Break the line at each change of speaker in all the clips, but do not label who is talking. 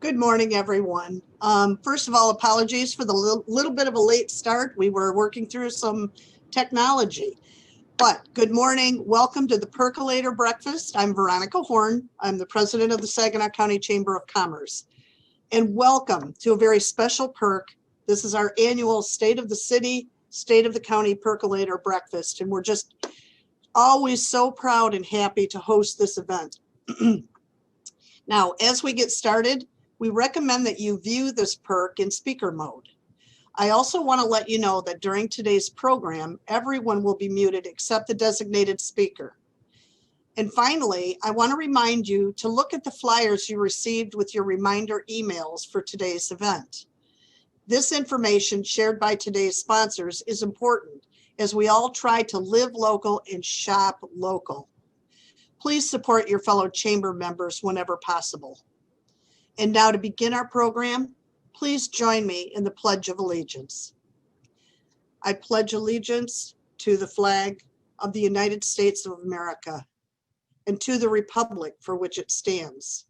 Good morning, everyone. First of all, apologies for the little bit of a late start. We were working through some technology, but good morning. Welcome to the Percolator Breakfast. I'm Veronica Horn. I'm the president of the Saginaw County Chamber of Commerce. And welcome to a very special Perc. This is our annual State of the City, State of the County Percolator Breakfast. And we're just always so proud and happy to host this event. Now, as we get started, we recommend that you view this Perc in speaker mode. I also want to let you know that during today's program, everyone will be muted except the designated speaker. And finally, I want to remind you to look at the flyers you received with your reminder emails for today's event. This information shared by today's sponsors is important as we all try to live local and shop local. Please support your fellow chamber members whenever possible. And now to begin our program, please join me in the Pledge of Allegiance. I pledge allegiance to the flag of the United States of America and to the republic for which it stands,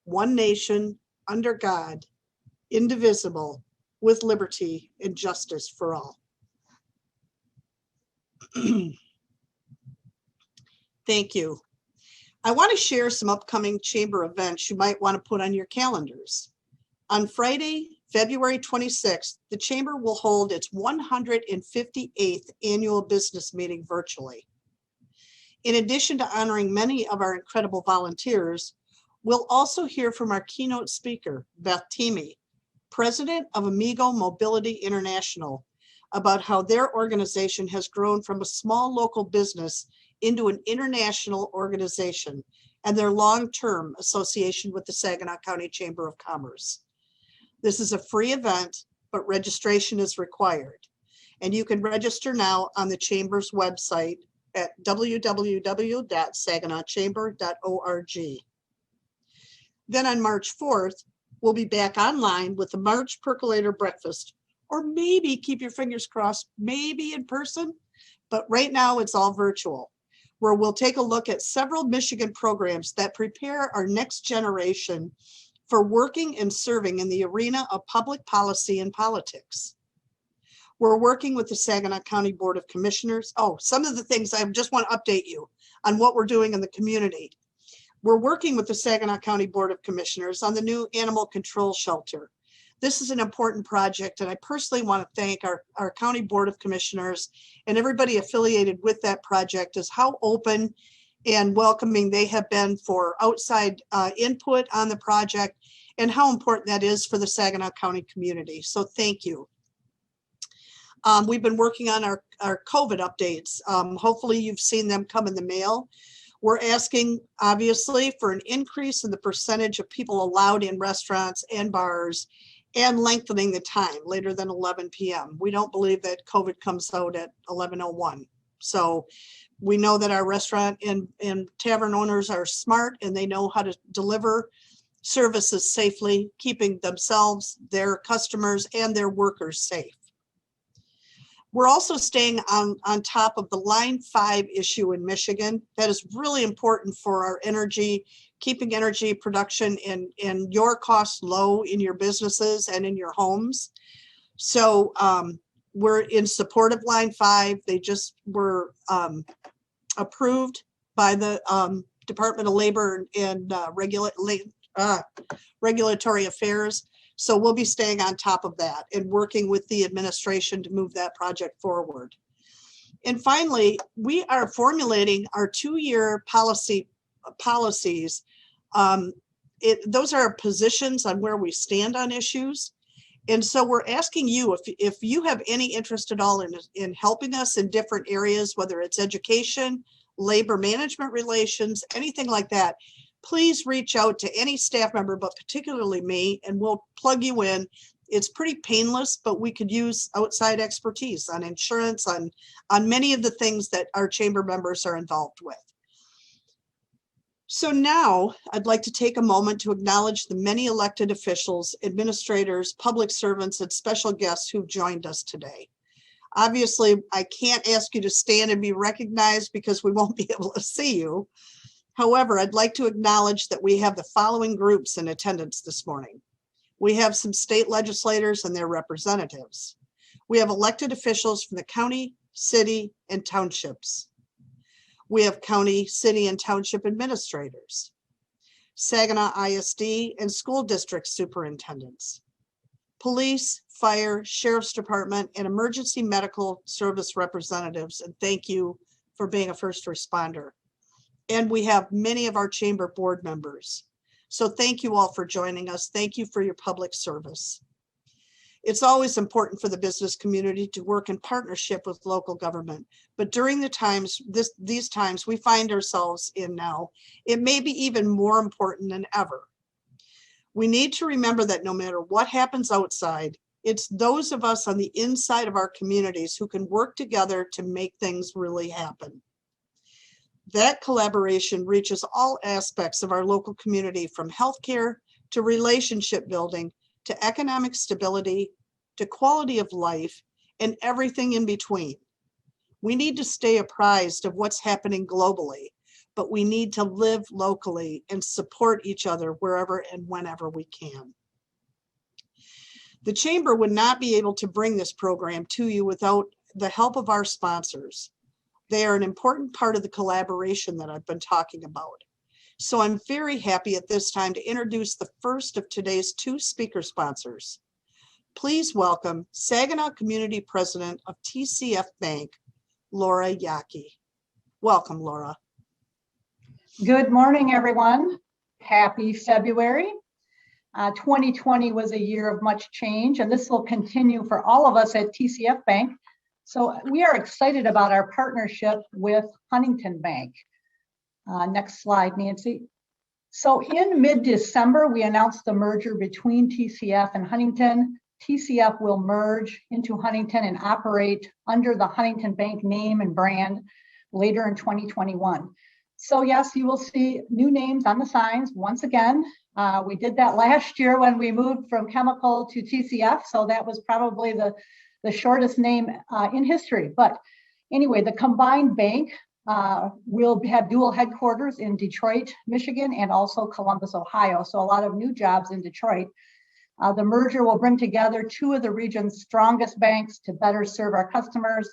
one nation, under God, indivisible, with liberty and justice for all. Thank you. I want to share some upcoming chamber events you might want to put on your calendars. On Friday, February 26th, the chamber will hold its 158th annual business meeting virtually. In addition to honoring many of our incredible volunteers, we'll also hear from our keynote speaker, Beth Teamy, president of Amigo Mobility International, about how their organization has grown from a small local business into an international organization and their long-term association with the Saginaw County Chamber of Commerce. This is a free event, but registration is required. And you can register now on the Chamber's website at www.saginawchamber.org. Then on March 4th, we'll be back online with the March Percolator Breakfast, or maybe, keep your fingers crossed, maybe in person, but right now it's all virtual, where we'll take a look at several Michigan programs that prepare our next generation for working and serving in the arena of public policy and politics. We're working with the Saginaw County Board of Commissioners. Oh, some of the things I just want to update you on what we're doing in the community. We're working with the Saginaw County Board of Commissioners on the new animal control shelter. This is an important project, and I personally want to thank our County Board of Commissioners and everybody affiliated with that project as how open and welcoming they have been for outside input on the project and how important that is for the Saginaw County community. So thank you. We've been working on our COVID updates. Hopefully you've seen them come in the mail. We're asking, obviously, for an increase in the percentage of people allowed in restaurants and bars and lengthening the time later than 11 p.m. We don't believe that COVID comes out at 11:01. So we know that our restaurant and tavern owners are smart and they know how to deliver services safely, keeping themselves, their customers, and their workers safe. We're also staying on top of the Line 5 issue in Michigan. That is really important for our energy, keeping energy production and your costs low in your businesses and in your homes. So we're in support of Line 5. They just were approved by the Department of Labor and Regulatory Affairs. So we'll be staying on top of that and working with the administration to move that project forward. And finally, we are formulating our 2-year policies. Those are positions on where we stand on issues. And so we're asking you if you have any interest at all in helping us in different areas, whether it's education, labor management relations, anything like that, please reach out to any staff member, but particularly me, and we'll plug you in. It's pretty painless, but we could use outside expertise on insurance, on many of the things that our chamber members are involved with. So now I'd like to take a moment to acknowledge the many elected officials, administrators, public servants, and special guests who've joined us today. Obviously, I can't ask you to stand and be recognized because we won't be able to see you. However, I'd like to acknowledge that we have the following groups in attendance this morning. We have some state legislators and their representatives. We have elected officials from the county, city, and townships. We have county, city, and township administrators, Saginaw ISD and school district superintendents, police, fire, sheriff's department, and emergency medical service representatives. And thank you for being a first responder. And we have many of our chamber board members. So thank you all for joining us. Thank you for your public service. It's always important for the business community to work in partnership with local government, but during these times we find ourselves in now, it may be even more important than ever. We need to remember that no matter what happens outside, it's those of us on the inside of our communities who can work together to make things really happen. That collaboration reaches all aspects of our local community, from healthcare to relationship building, to economic stability, to quality of life, and everything in between. We need to stay apprised of what's happening globally, but we need to live locally and support each other wherever and whenever we can. The Chamber would not be able to bring this program to you without the help of our sponsors. They are an important part of the collaboration that I've been talking about. So I'm very happy at this time to introduce the first of today's two speaker sponsors. Please welcome Saginaw Community President of TCF Bank, Laura Yaki. Welcome, Laura.
Good morning, everyone. Happy February. 2020 was a year of much change, and this will continue for all of us at TCF Bank. So we are excited about our partnership with Huntington Bank. Next slide, Nancy. So in mid-December, we announced the merger between TCF and Huntington. TCF will merge into Huntington and operate under the Huntington Bank name and brand later in 2021. So yes, you will see new names on the signs once again. We did that last year when we moved from Chemical to TCF, so that was probably the shortest name in history. But anyway, the combined bank will have dual headquarters in Detroit, Michigan, and also Columbus, Ohio. So a lot of new jobs in Detroit. The merger will bring together two of the region's strongest banks to better serve our customers.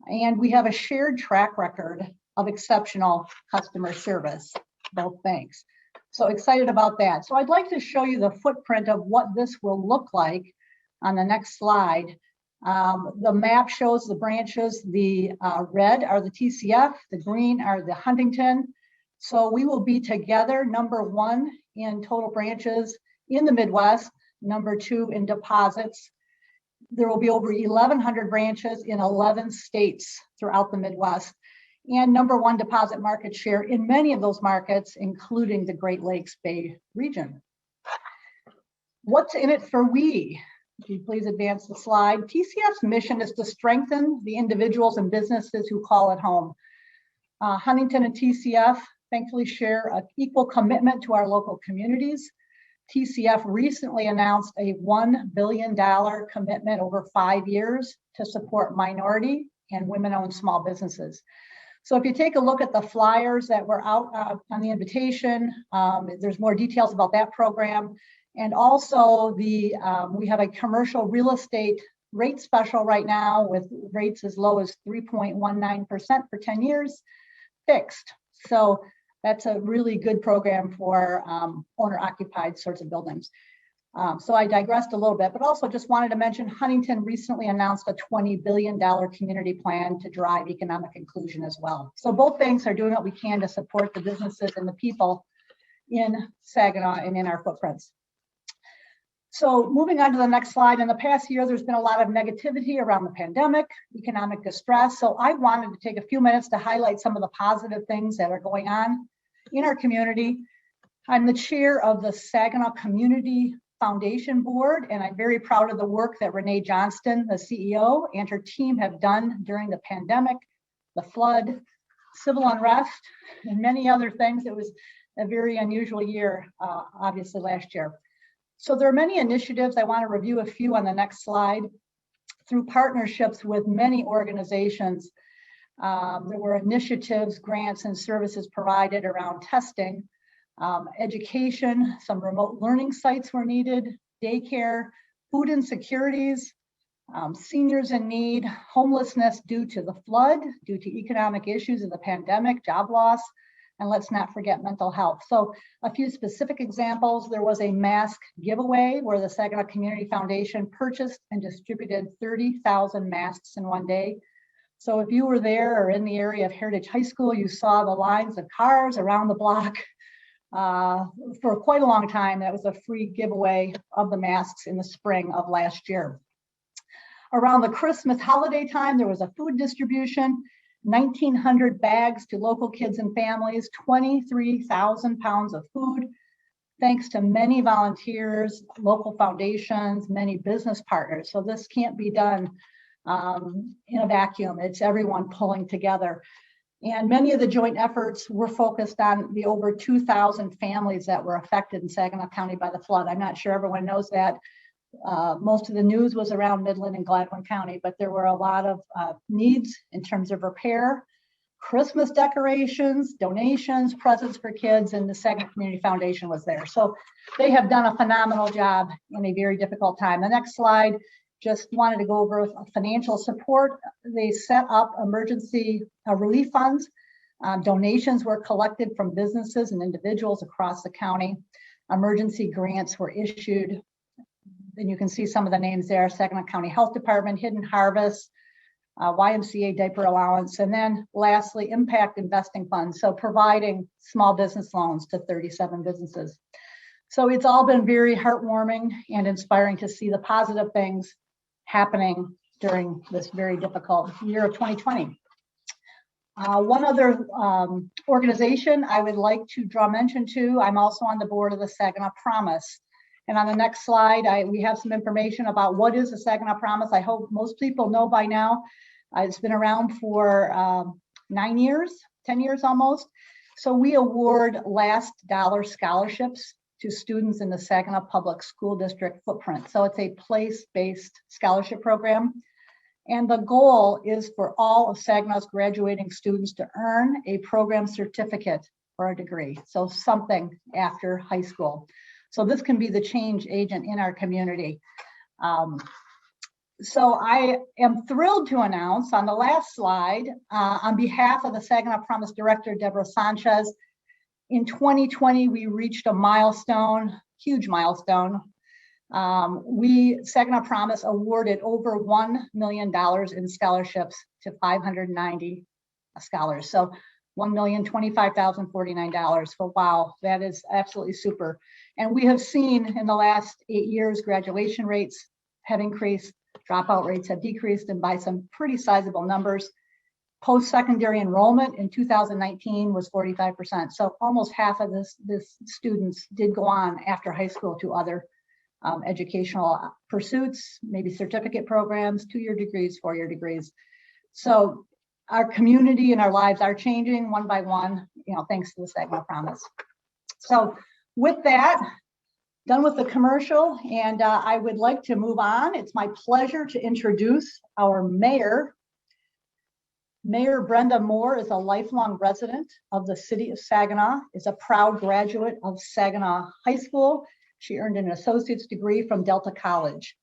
And we have a shared track record of exceptional customer service, both banks. So excited about that. So I'd like to show you the footprint of what this will look like on the next slide. The map shows the branches. The red are the TCF, the green are the Huntington. So we will be together, number one in total branches in the Midwest, number two in deposits. There will be over 1,100 branches in 11 states throughout the Midwest, and number one deposit market share in many of those markets, including the Great Lakes Bay region. What's in it for we? If you please advance the slide. TCF's mission is to strengthen the individuals and businesses who call it home. Huntington and TCF thankfully share an equal commitment to our local communities. TCF recently announced a $1 billion commitment over 5 years to support minority and women-owned small businesses. So if you take a look at the flyers that were out on the invitation, there's more details about that program. And also we have a commercial real estate rate special right now with rates as low as 3.19% for 10 years fixed. So that's a really good program for owner-occupied sorts of buildings. So I digressed a little bit, but also just wanted to mention Huntington recently announced a $20 billion community plan to drive economic inclusion as well. So both banks are doing what we can to support the businesses and the people in Saginaw and in our footprints. So moving on to the next slide, in the past year, there's been a lot of negativity around the pandemic, economic distress. So I wanted to take a few minutes to highlight some of the positive things that are going on in our community. I'm the chair of the Saginaw Community Foundation Board, and I'm very proud of the work that Renee Johnston, the CEO, and her team have done during the pandemic, the flood, civil unrest, and many other things. It was a very unusual year, obviously last year. So there are many initiatives. I want to review a few on the next slide. Through partnerships with many organizations, there were initiatives, grants, and services provided around testing, education. Some remote learning sites were needed, daycare, food insecurities, seniors in need, homelessness due to the flood, due to economic issues of the pandemic, job loss, and let's not forget mental health. So a few specific examples: there was a mask giveaway where the Saginaw Community Foundation purchased and distributed 30,000 masks in one day. So if you were there or in the area of Heritage High School, you saw the lines of cars around the block for quite a long time. That was a free giveaway of the masks in the spring of last year. Around the Christmas holiday time, there was a food distribution, 1,900 bags to local kids and families, 23,000 pounds of food, thanks to many volunteers, local foundations, many business partners. So this can't be done in a vacuum. It's everyone pulling together. And many of the joint efforts were focused on the over 2,000 families that were affected in Saginaw County by the flood. I'm not sure everyone knows that. Most of the news was around Midland and Gladwin County, but there were a lot of needs in terms of repair, Christmas decorations, donations, presents for kids, and the Saginaw Community Foundation was there. So they have done a phenomenal job in a very difficult time. The next slide, just wanted to go over financial support. They set up emergency relief funds. Donations were collected from businesses and individuals across the county. Emergency grants were issued. And you can see some of the names there: Saginaw County Health Department, Hidden Harvest, YMCA diaper allowance, and then lastly, impact investing funds. So providing small business loans to 37 businesses. So it's all been very heartwarming and inspiring to see the positive things happening during this very difficult year of 2020. One other organization I would like to draw mention to, I'm also on the board of the Saginaw Promise. And on the next slide, we have some information about what is the Saginaw Promise. I hope most people know by now. It's been around for 9 years, 10 years almost. So we award last dollar scholarships to students in the Saginaw Public School District footprint. So it's a place-based scholarship program. And the goal is for all of Saginaw's graduating students to earn a program certificate or a degree. So something after high school. So this can be the change agent in our community. So I am thrilled to announce on the last slide, on behalf of the Saginaw Promise Director, Deborah Sanchez, in 2020, we reached a milestone, huge milestone. Saginaw Promise awarded over $1 million in scholarships to 590 scholars. So $1,025,049. So wow, that is absolutely super. And we have seen in the last 8 years, graduation rates have increased, dropout rates have decreased, and by some pretty sizable numbers. Post-secondary enrollment in 2019 was 45%. So almost half of this students did go on after high school to other educational pursuits, maybe certificate programs, 2-year degrees, 4-year degrees. So our community and our lives are changing one by one, thanks to the Saginaw Promise. So with that, done with the commercial, and I would like to move on. It's my pleasure to introduce our mayor. Mayor Brenda Moore is a lifelong resident of the city of Saginaw, is a proud graduate of Saginaw High School. She earned an associate's degree from Delta College.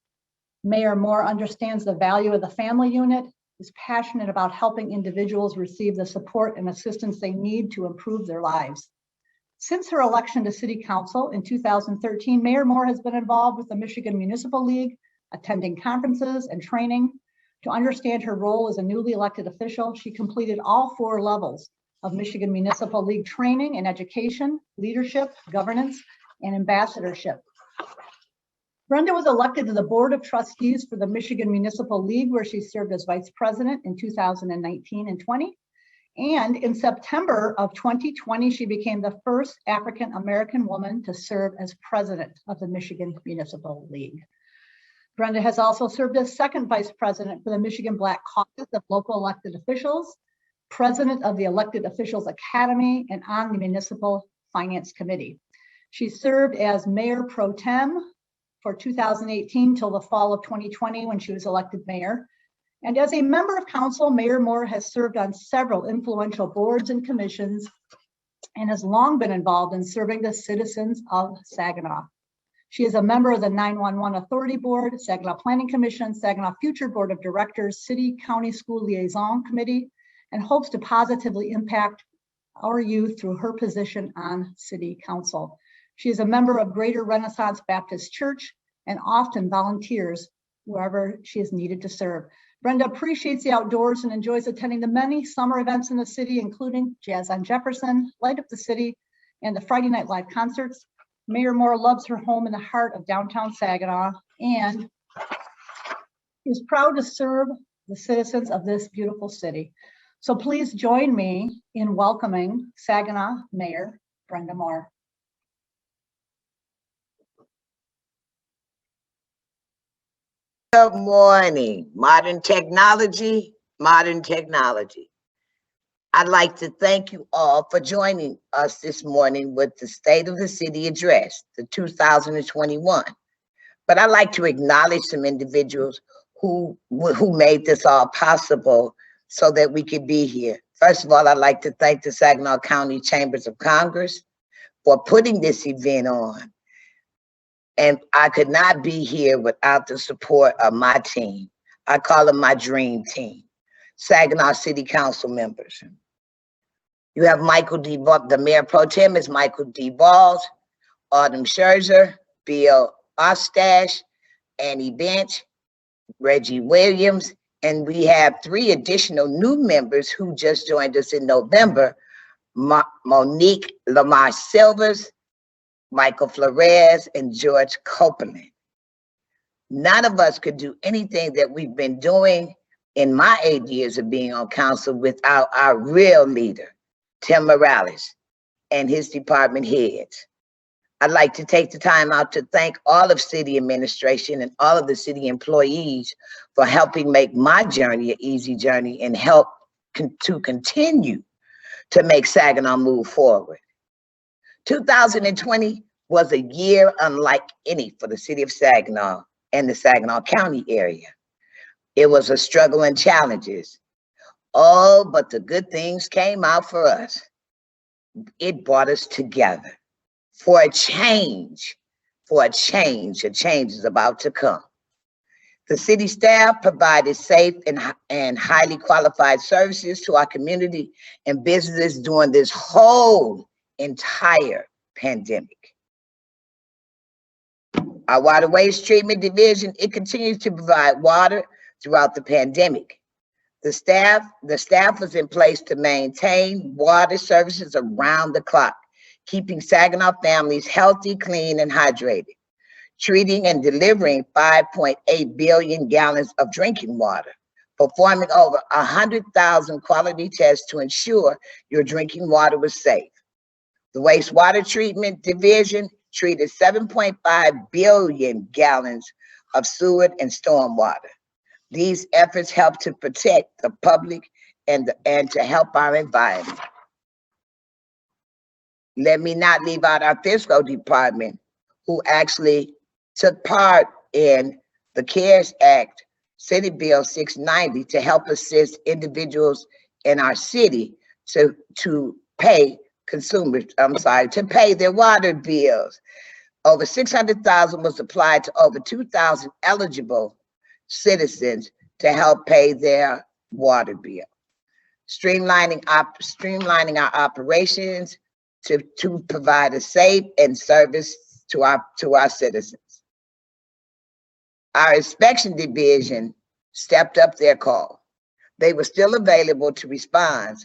Mayor Moore understands the value of the family unit, is passionate about helping individuals receive the support and assistance they need to improve their lives. Since her election to City Council in 2013, Mayor Moore has been involved with the Michigan Municipal League, attending conferences and training. To understand her role as a newly elected official, she completed all 4 levels of Michigan Municipal League training in education, leadership, governance, and ambassadorship. Brenda was elected to the Board of Trustees for the Michigan Municipal League, where she served as vice president in 2019 and 20. And in September of 2020, she became the first African-American woman to serve as president of the Michigan Municipal League. Brenda has also served as second vice president for the Michigan Black Caucus of Local Elected Officials, president of the Elected Officials Academy, and on the Municipal Finance Committee. She served as mayor pro tem for 2018 till the fall of 2020 when she was elected mayor. And as a member of council, Mayor Moore has served on several influential boards and commissions and has long been involved in serving the citizens of Saginaw. She is a member of the 911 Authority Board, Saginaw Planning Commission, Saginaw Future Board of Directors, City County School Liaison Committee, and hopes to positively impact our youth through her position on City Council. She is a member of Greater Renaissance Baptist Church and often volunteers wherever she is needed to serve. Brenda appreciates the outdoors and enjoys attending the many summer events in the city, including Jazz on Jefferson, Light Up the City, and the Friday Night Live concerts. Mayor Moore loves her home in the heart of downtown Saginaw and is proud to serve the citizens of this beautiful city. So please join me in welcoming Saginaw Mayor Brenda Moore.
Good morning. Modern technology, modern technology. I'd like to thank you all for joining us this morning with the State of the City Address, the 2021. But I'd like to acknowledge some individuals who made this all possible so that we could be here. First of all, I'd like to thank the Saginaw County Chambers of Congress for putting this event on. And I could not be here without the support of my team. I call them my dream team, Saginaw City Council members. You have Michael D. The Mayor Pro Tem is Michael D. Balls, Autumn Scherzer, Bill Ostash, Annie Bench, Reggie Williams, and we have 3 additional new members who just joined us in November, Monique Lamar Silvers, Michael Flores, and George Copeland. None of us could do anything that we've been doing in my 8 years of being on council without our real leader, Tim Morales, and his department heads. I'd like to take the time out to thank all of city administration and all of the city employees for helping make my journey an easy journey and help to continue to make Saginaw move forward. 2020 was a year unlike any for the city of Saginaw and the Saginaw County area. It was a struggle and challenges. Oh, but the good things came out for us. It brought us together for a change, a change is about to come. The city staff provided safe and highly qualified services to our community and businesses during this whole entire pandemic. Our water waste treatment division, it continues to provide water throughout the pandemic. The staff was in place to maintain water services around the clock, keeping Saginaw families healthy, clean, and hydrated, treating and delivering 5.8 billion gallons of drinking water, performing over 100,000 quality tests to ensure your drinking water was safe. The wastewater treatment division treated 7.5 billion gallons of sewer and stormwater. These efforts help to protect the public and to help our environment. Let me not leave out our fiscal department, who actually took part in the CARES Act, Senate Bill 690, to help assist individuals in our city to pay to pay their water bills. Over 600,000 was applied to over 2,000 eligible citizens to help pay their water bill. Streamlining our operations to provide a safe and service to our citizens. Our inspection division stepped up their call. They were still available to respond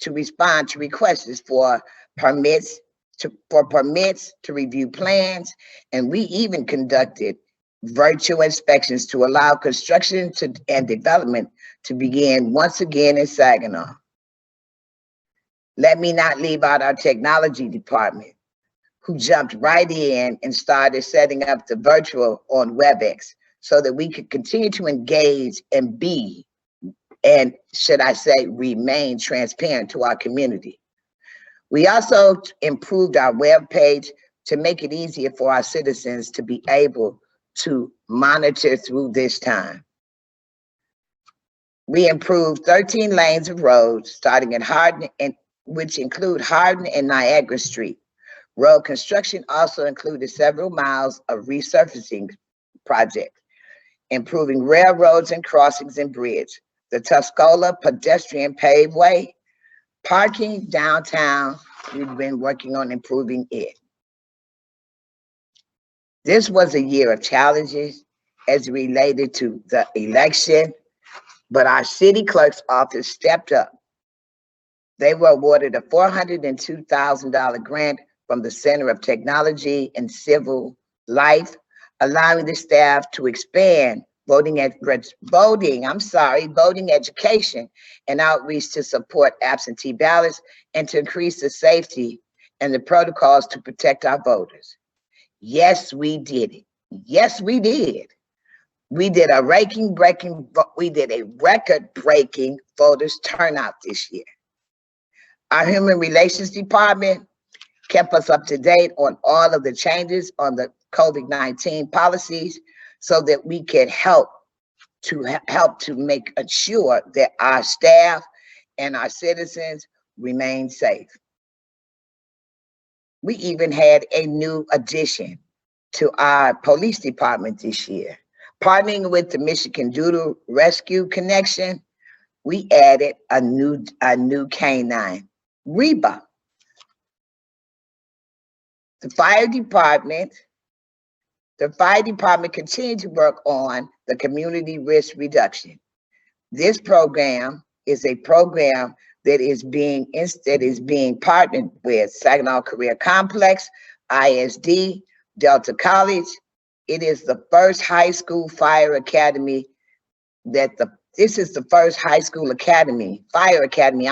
to requests for permits, to review plans, and we even conducted virtual inspections to allow construction and development to begin once again in Saginaw. Let me not leave out our technology department, who jumped right in and started setting up the virtual on WebEx so that we could continue to engage and should I say, remain transparent to our community. We also improved our web page to make it easier for our citizens to be able to monitor through this time. We improved 13 lanes of roads, starting at Hardin, which include Hardin and Niagara Street. Road construction also included several miles of resurfacing projects, improving railroads and crossings and bridges, the Tuscola pedestrian paved way, parking downtown. We've been working on improving it. This was a year of challenges as related to the election, but our city clerk's office stepped up. They were awarded a $402,000 grant from the Center of Technology and Civil Life, allowing the staff to expand voting education and outreach to support absentee ballots and to increase the safety and the protocols to protect our voters. Yes, we did it. Yes, we did. We did a record-breaking voters turnout this year. Our Human Relations Department kept us up to date on all of the changes on the COVID-19 policies so that we can help to make sure that our staff and our citizens remain safe. We even had a new addition to our police department this year. Partnering with the Michigan Doodle Rescue Connection, we added a new canine, Reba. The fire department continued to work on the community risk reduction. This program is a program that is being partnered with Saginaw Career Complex, ISD, Delta College. It is the first high school fire academy this is the first high school fire academy,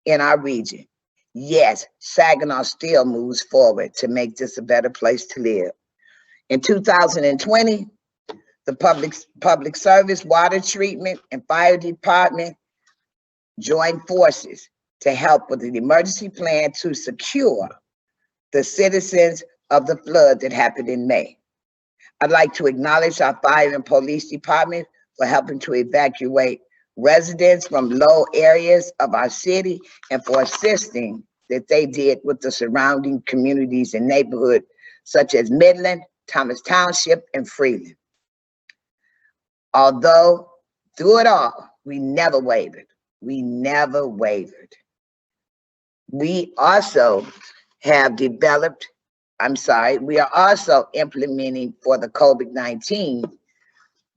in our region. Yes, Saginaw still moves forward to make this a better place to live. In 2020, the public service, water treatment, and fire department joined forces to help with an emergency plan to secure the citizens of the flood that happened in May. I'd like to acknowledge our fire and police department for helping to evacuate residents from low areas of our city and for assisting that they did with the surrounding communities and neighborhoods such as Midland, Thomas Township, and Freeland. Although through it all, we never wavered. We never wavered. We also have developed, we are also implementing for the COVID-19,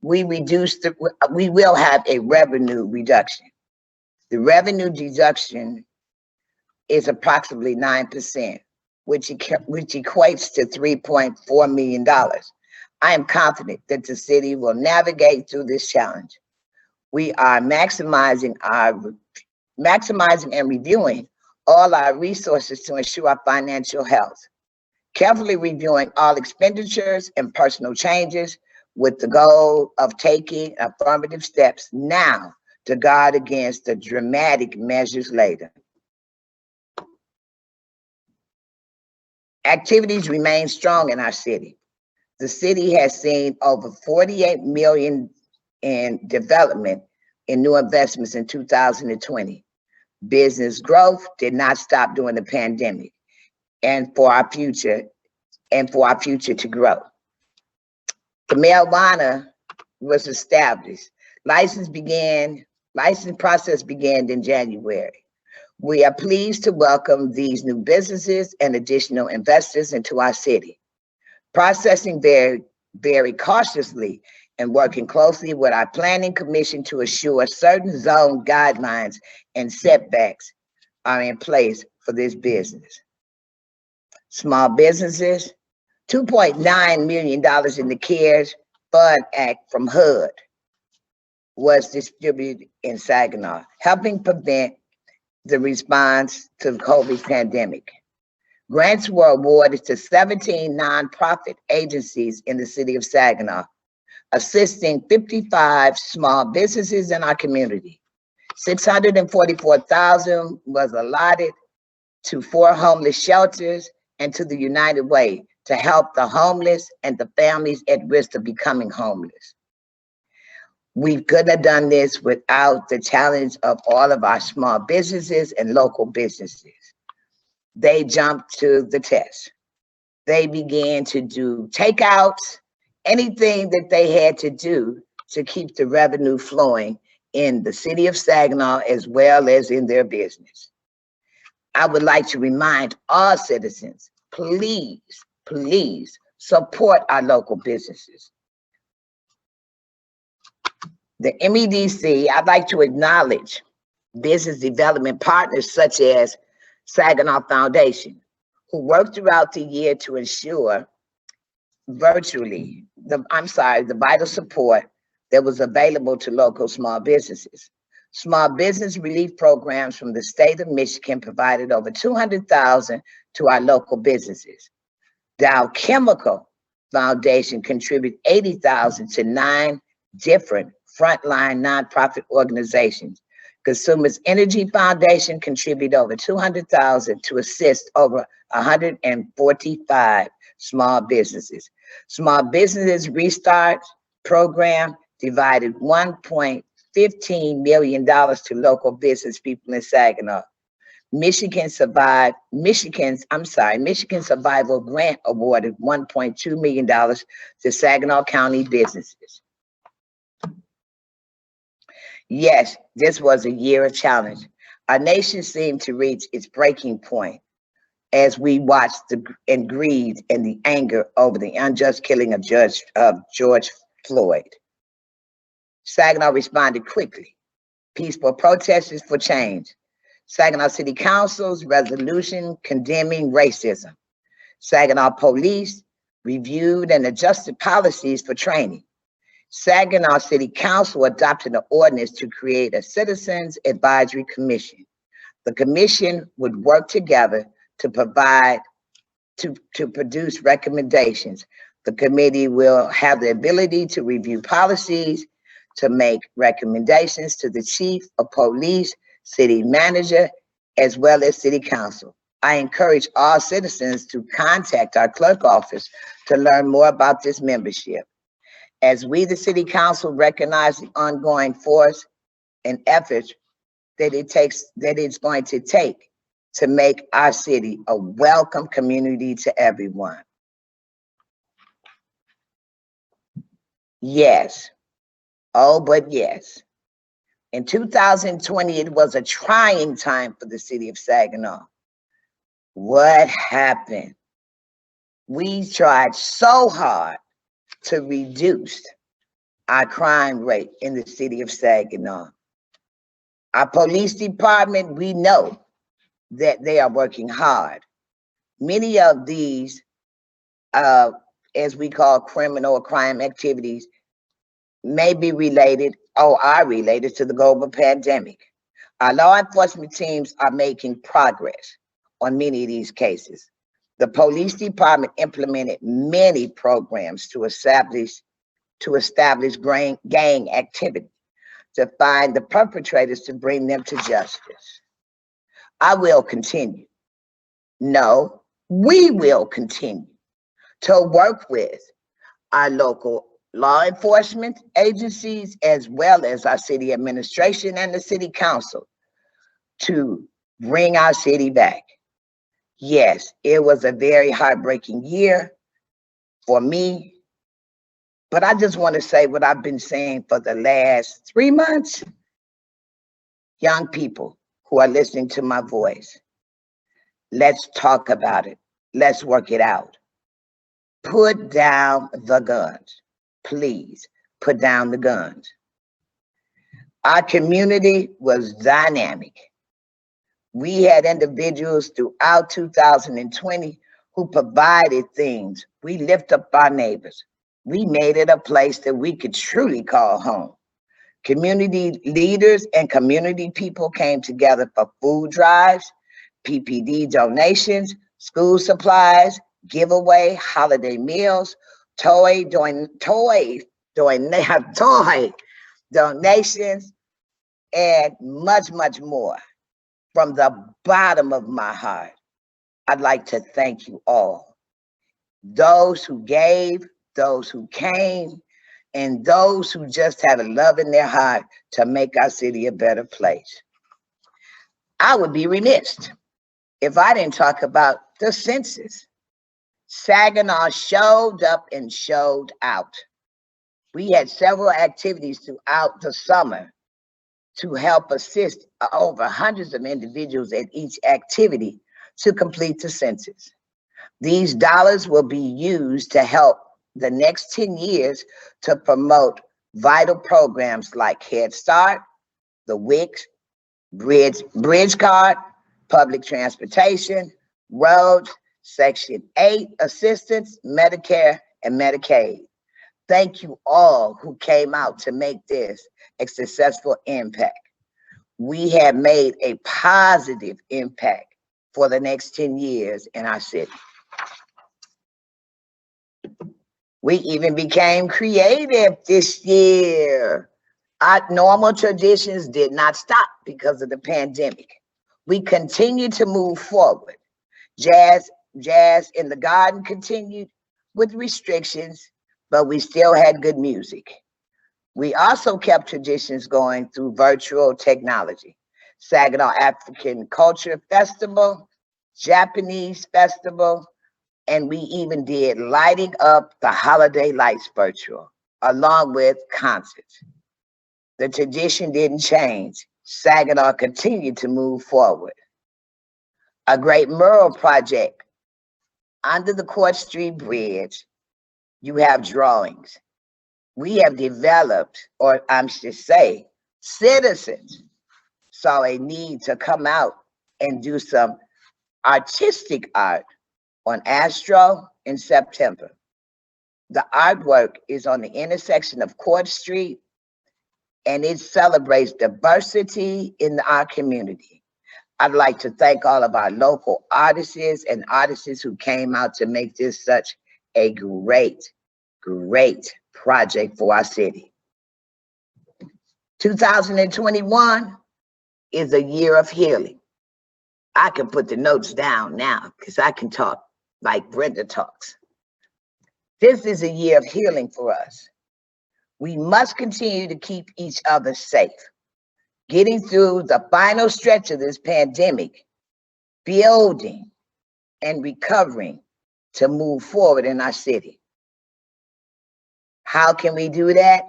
we will have a revenue reduction. The revenue deduction is approximately 9%, which equates to $3.4 million. I am confident that the city will navigate through this challenge. We are maximizing and reviewing all our resources to ensure our financial health, carefully reviewing all expenditures and personal changes with the goal of taking affirmative steps now to guard against the dramatic measures later. Activities remain strong in our city. The city has seen over $48 million in development in new investments in 2020. Business growth did not stop during the pandemic, and for our future to grow. The marijuana was established. License process began in January. We are pleased to welcome these new businesses and additional investors into our city. Processing very cautiously and working closely with our planning commission to assure certain zone guidelines and setbacks are in place for this business. Small businesses, $2.9 million in the CARES Fund Act from HUD was distributed in Saginaw, helping prevent the response to the COVID pandemic. Grants were awarded to 17 nonprofit agencies in the city of Saginaw, assisting 55 small businesses in our community. $644,000 was allotted to 4 homeless shelters and to the United Way to help the homeless and the families at risk of becoming homeless. We couldn't have done this without the challenge of all of our small businesses and local businesses. they jumped to the test. They began to do takeouts, anything that they had to do to keep the revenue flowing in the city of Saginaw as well as in their business. I would like to remind all citizens, please, please support our local businesses. The MEDC, I'd like to acknowledge business development partners such as Saginaw Foundation, who worked throughout the year to ensure the vital support that was available to local small businesses. Small business relief programs from the state of Michigan provided over $200,000 to our local businesses. Dow Chemical Foundation contributed $80,000 to 9 different frontline nonprofit organizations. Consumers Energy Foundation contributed over $200,000 to assist over 145 small businesses. Small Businesses Restart Program divided $1.15 million to local business people in Saginaw. Michigan Survival Grant awarded $1.2 million to Saginaw County businesses. Yes, this was a year of challenge. Our nation seemed to reach its breaking point as we watched and grieved and the anger over the unjust killing of George Floyd. Saginaw responded quickly. Peaceful protesters for change. Saginaw City Council's resolution condemning racism. Saginaw Police reviewed and adjusted policies for training. Saginaw City Council adopted an ordinance to create a Citizens Advisory Commission. The commission would work together to produce recommendations. The committee will have the ability to review policies, to make recommendations to the chief of police, city manager, as well as city council. I encourage all citizens to contact our clerk office to learn more about this membership. As we, the city council, recognize the ongoing force and efforts that it's going to take to make our city a welcome community to everyone. Yes. Oh, but yes. In 2020, it was a trying time for the city of Saginaw. What happened? We tried so hard to reduce our crime rate in the city of Saginaw. Our police department, we know that they are working hard. Many of these, as we call criminal or crime activities, may be related or are related to the global pandemic. Our law enforcement teams are making progress on many of these cases. The police department implemented many programs to establish gang activity, to find the perpetrators, to bring them to justice. I will continue. No, we will continue to work with our local law enforcement agencies as well as our city administration and the city council to bring our city back. Yes, it was a very heartbreaking year for me, but I just want to say what I've been saying for the last 3 months. Young people who are listening to my voice, let's talk about it. Let's work it out. Put down the guns. Please put down the guns. Our community was dynamic. We had individuals throughout 2020 who provided things. We lift up our neighbors. We made it a place that we could truly call home. Community leaders and community people came together for food drives, PPD donations, school supplies, giveaway, holiday meals, toy donations, and much, much more. From the bottom of my heart, I'd like to thank you all. Those who gave, those who came, and those who just had a love in their heart to make our city a better place. I would be remiss if I didn't talk about the census. Saginaw showed up and showed out. We had several activities throughout the summer to help assist over hundreds of individuals at each activity to complete the census. These dollars will be used to help the next 10 years to promote vital programs like Head Start, the WIC, Bridge Card, public transportation, roads, Section 8 assistance, Medicare, and Medicaid. Thank you all who came out to make this a successful impact. We have made a positive impact for the next 10 years in our city. We even became creative this year. Our normal traditions did not stop because of the pandemic. We continue to move forward. Jazz in the Garden continued with restrictions, but we still had good music. We also kept traditions going through virtual technology. Saginaw African Culture Festival, Japanese Festival, and we even did lighting up the holiday lights virtual, along with concerts. The tradition didn't change. Saginaw continued to move forward. A great mural project under the Court Street Bridge. You have drawings. We have developed, or I should say, citizens saw a need to come out and do some artistic art on Astro in September. The artwork is on the intersection of Court Street, and it celebrates diversity in our community. I'd like to thank all of our local artists and artists who came out to make this such a great project for our city. 2021 is a year of healing. I can put the notes down now because I can talk like Brenda talks. This is a year of healing for us. We must continue to keep each other safe. Getting through the final stretch of this pandemic, building and recovering to move forward in our city. How can we do that?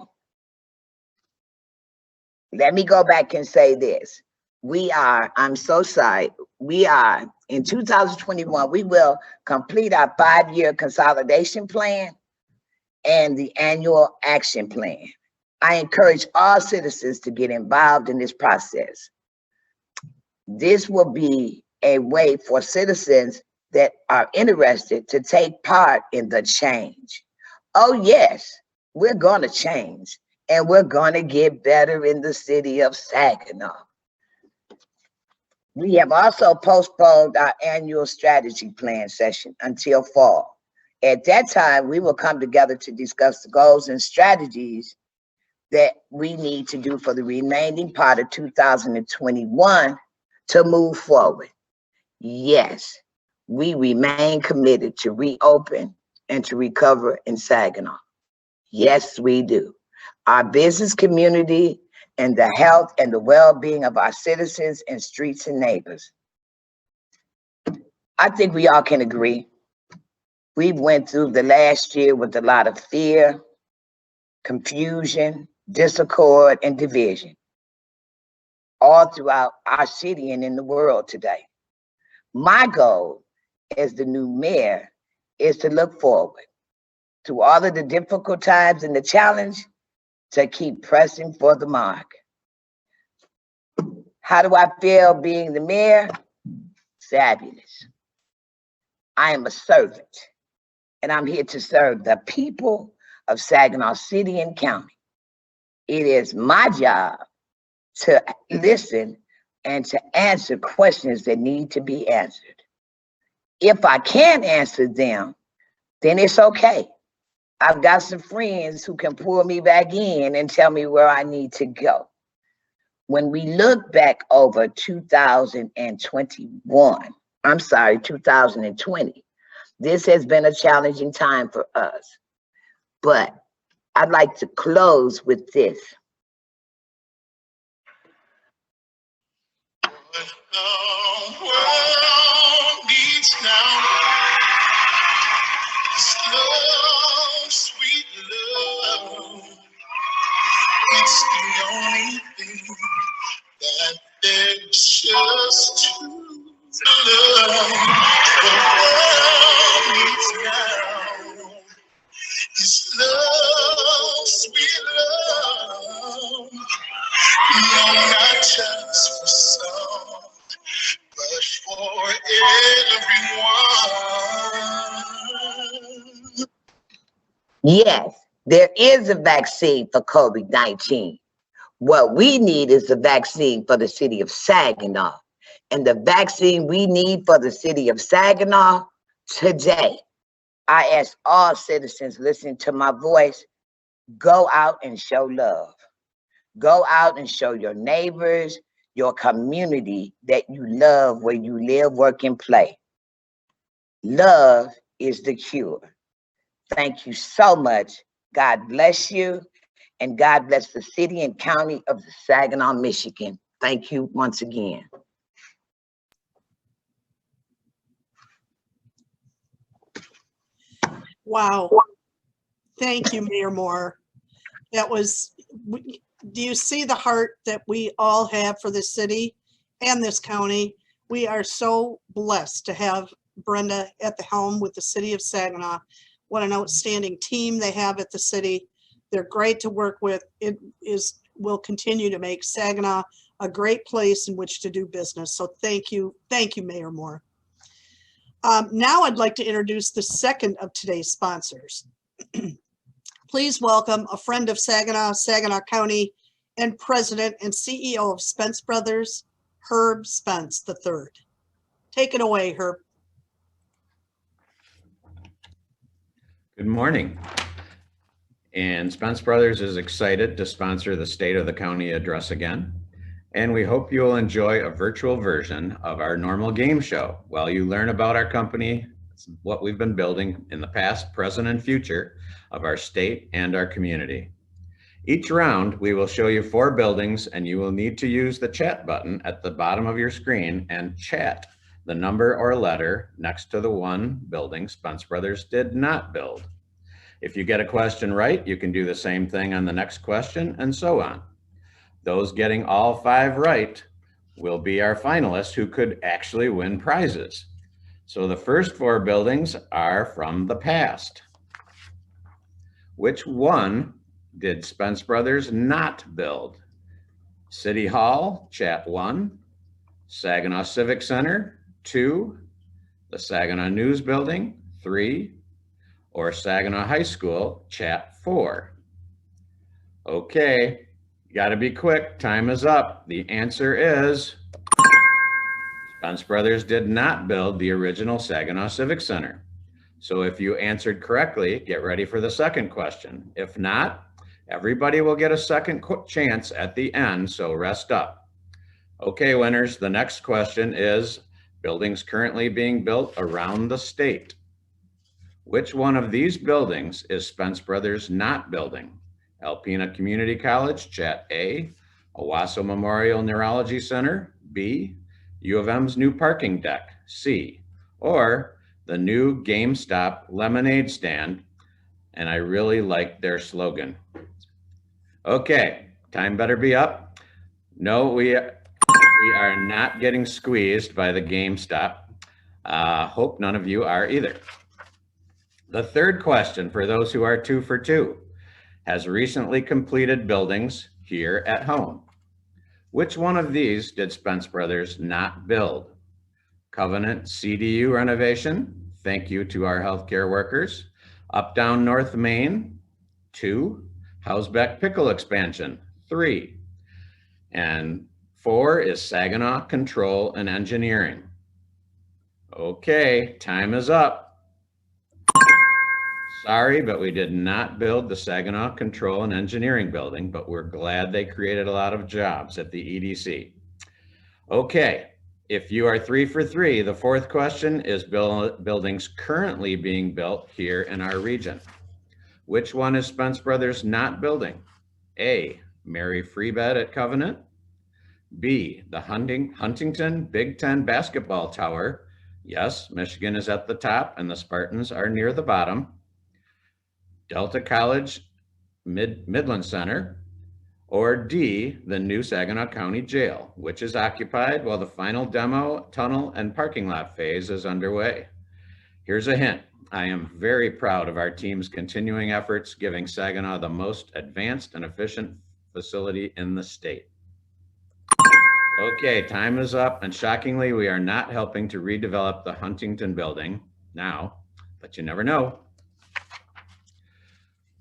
Let me go back and say this. I'm so sorry, in 2021, we will complete our 5-year consolidation plan and the annual action plan. I encourage all citizens to get involved in this process. This will be a way for citizens that are interested to take part in the change. Oh yes, we're gonna change and we're gonna get better in the city of Saginaw. We have also postponed our annual strategy plan session until fall. At that time, we will come together to discuss the goals and strategies that we need to do for the remaining part of 2021 to move forward. Yes, we remain committed to reopen and to recover in Saginaw. Yes, we do. Our business community and the health and the well-being of our citizens and streets and neighbors. I think we all can agree. We've went through the last year with a lot of fear, confusion, discord, and division, all throughout our city and in the world today. My goal as the new mayor is to look forward through all of the difficult times and the challenge to keep pressing for the mark. How do I feel being the mayor? Fabulous. I am a servant, and I'm here to serve the people of Saginaw City and County. It is my job to listen and to answer questions that need to be answered. If I can't answer them, then it's okay. I've got some friends who can pull me back in and tell me where I need to go. When we look back over 2020, this has been a challenging time for us. But I'd like to close with this. The world
everyone.
Yes, there is a vaccine for COVID-19. What we need is a vaccine for the city of Saginaw. And the vaccine we need for the city of Saginaw today, I ask all citizens listening to my voice, go out and show love. Go out and show your neighbors, your community that you love where you live, work, and play. Love is the cure. Thank you so much. God bless you. And God bless the city and county of Saginaw, Michigan. Thank you once again.
Wow. Thank you, Mayor Moore. That was, do you see the heart that we all have for this city and this county? We are so blessed to have Brenda at the helm with the city of Saginaw. What an outstanding team they have at the city. They're great to work with. It will continue to make Saginaw a great place in which to do business. So thank you, Mayor Moore. Now I'd like to introduce the second of today's sponsors. Please welcome a friend of Saginaw, Saginaw County, and President and CEO of Spence Brothers, Herb Spence III. Take it away, Herb.
Good morning. And Spence Brothers is excited to sponsor the State of the County address again. And we hope you will enjoy a virtual version of our normal game show while you learn about our company, what we've been building in the past, present, and future of our state and our community. Each round, we will show you 4 buildings, and you will need to use the chat button at the bottom of your screen and chat the number or letter next to the one building Spence Brothers did not build. If you get a question right, you can do the same thing on the next question, and so on. Those getting all 5 right will be our finalists who could actually win prizes. So the first 4 buildings are from the past. Which one did Spence Brothers not build? City Hall, chat 1. Saginaw Civic Center, 2. The Saginaw News Building, 3. Or Saginaw High School, chat 4. Okay, you gotta be quick, time is up. The answer is Spence Brothers did not build the original Saginaw Civic Center. So if you answered correctly, get ready for the second question. If not, everybody will get a second chance at the end, so rest up. Okay, winners, the next question is buildings currently being built around the state. Which one of these buildings is Spence Brothers not building? Alpena Community College, chat A. Owasso Memorial Neurology Center, B. U of M's new parking deck, C. Or the new GameStop lemonade stand, and I really like their slogan. Okay, time better be up. No, we are not getting squeezed by the GameStop. Hope none of you are either. The third question for those who are 2 for 2 has recently completed buildings here at home. Which one of these did Spence Brothers not build? Covenant CDU renovation, thank you to our healthcare workers. Uptown North Main, 2. Housebeck Pickle expansion, 3. And 4 is Saginaw Control and Engineering. Okay, time is up. Sorry, but we did not build the Saginaw Control and Engineering building, but we're glad they created a lot of jobs at the EDC. Okay, if you are 3 for 3, the fourth question is buildings currently being built here in our region. Which one is Spence Brothers not building? A, Mary Freebed at Covenant. B, the Huntington Big Ten basketball tower. Yes, Michigan is at the top and the Spartans are near the bottom. Delta College Midland Center, or D, the new Saginaw County Jail, which is occupied while the final demo, tunnel, and parking lot phase is underway. Here's a hint. I am very proud of our team's continuing efforts, giving Saginaw the most advanced and efficient facility in the state. Okay, time is up, and shockingly, we are not helping to redevelop the Huntington building now, but you never know.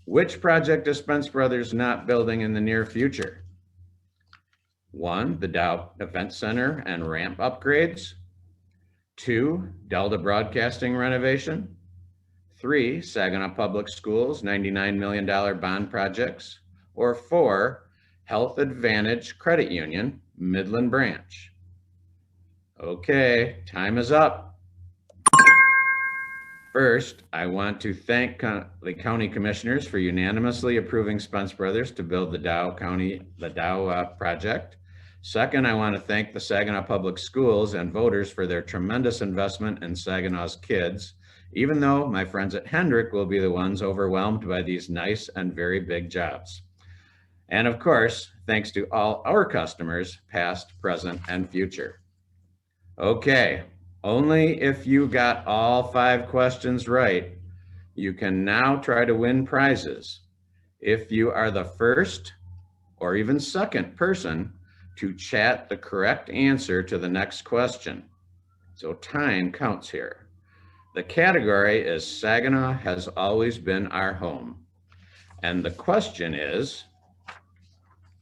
Which project is Spence Brothers not building in the near future? 1, the Dow Event Center and ramp upgrades. 2, Delta Broadcasting renovation. 3, Saginaw Public Schools $99 million bond projects. Or 4, Health Advantage Credit Union, Midland Branch. Okay, time is up. First, I want to thank the county commissioners for unanimously approving Spence Brothers to build the Dow project. Second, I want to thank the Saginaw Public Schools and voters for their tremendous investment in Saginaw's kids, even though my friends at Hendrick will be the ones overwhelmed by these nice and very big jobs. And of course, thanks to all our customers, past, present, and future. Okay, only if you got all 5 questions right, you can now try to win prizes. If you are the first or even second person to chat the correct answer to the next question. So time counts here. The category is Saginaw has always been our home. And the question is,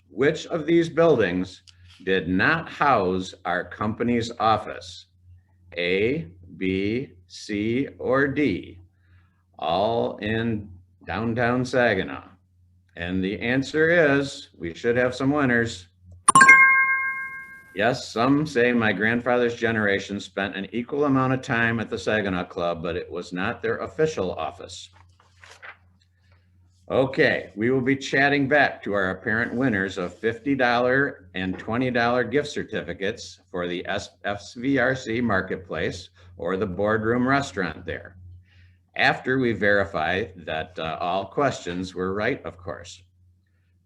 which of these buildings did not house our company's office? A, B, C, or D, all in downtown Saginaw. And the answer is, we should have some winners. Yes, some say my grandfather's generation spent an equal amount of time at the Saginaw Club, but it was not their official office. Okay, we will be chatting back to our apparent winners of $50 and $20 gift certificates for the SVRC Marketplace or the Boardroom Restaurant there, after we verify that all questions were right, of course.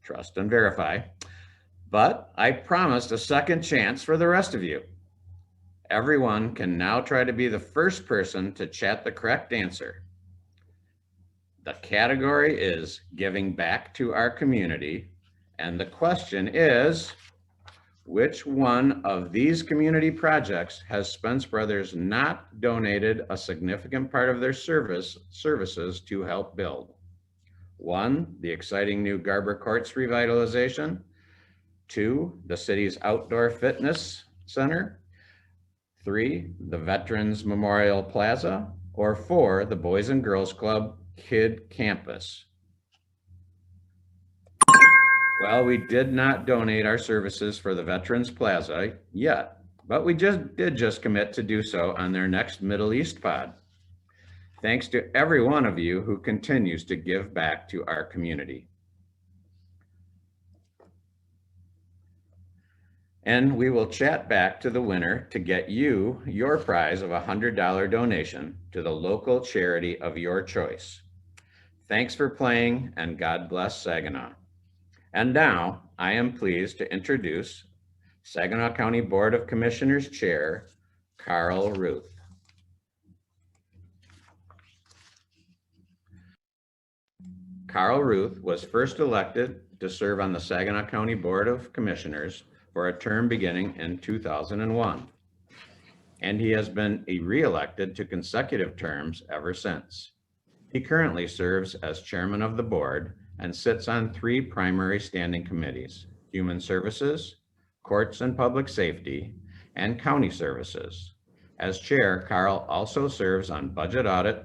Trust and verify. But I promised a second chance for the rest of you. Everyone can now try to be the first person to chat the correct answer. The category is giving back to our community, and the question is, which one of these community projects has Spence Brothers not donated a significant part of their services to help build? 1, the exciting new Garber Courts revitalization. 2, the city's outdoor fitness center. 3, the Veterans Memorial Plaza. Or 4, the Boys and Girls Club Kid Campus. Well, we did not donate our services for the Veterans Plaza yet, but we did commit to do so on their next Middle East pod. Thanks to every one of you who continues to give back to our community. And we will chat back to the winner to get you your prize of a $100 donation to the local charity of your choice. Thanks for playing, and God bless Saginaw. And now I am pleased to introduce Saginaw County Board of Commissioners Chair, Carl Ruth. Carl Ruth was first elected to serve on the Saginaw County Board of Commissioners for a term beginning in 2001. And he has been re-elected to consecutive terms ever since. He currently serves as chairman of the board and sits on 3 primary standing committees: Human Services, Courts and Public Safety, and County Services. As chair, Carl also serves on Budget Audit,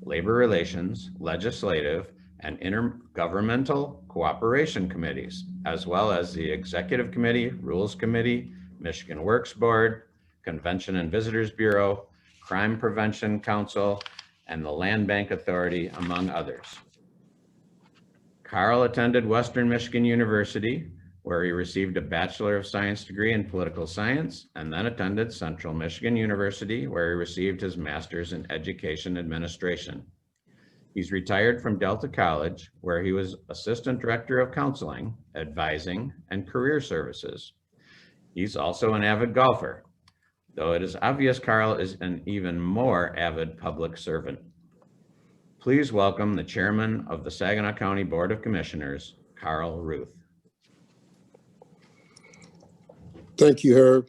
Labor Relations, Legislative, and Intergovernmental Cooperation Committees, as well as the Executive Committee, Rules Committee, Michigan Works Board, Convention and Visitors Bureau, Crime Prevention Council, and the Land Bank Authority, among others. Carl attended Western Michigan University, where he received a Bachelor of Science degree in Political Science, and then attended Central Michigan University, where he received his Master's in Education Administration. He's retired from Delta College, where he was Assistant Director of Counseling, Advising, and Career Services. He's also an avid golfer, though it is obvious Carl is an even more avid public servant. Please welcome the chairman of the Saginaw County Board of Commissioners, Carl Ruth.
Thank you, Herb.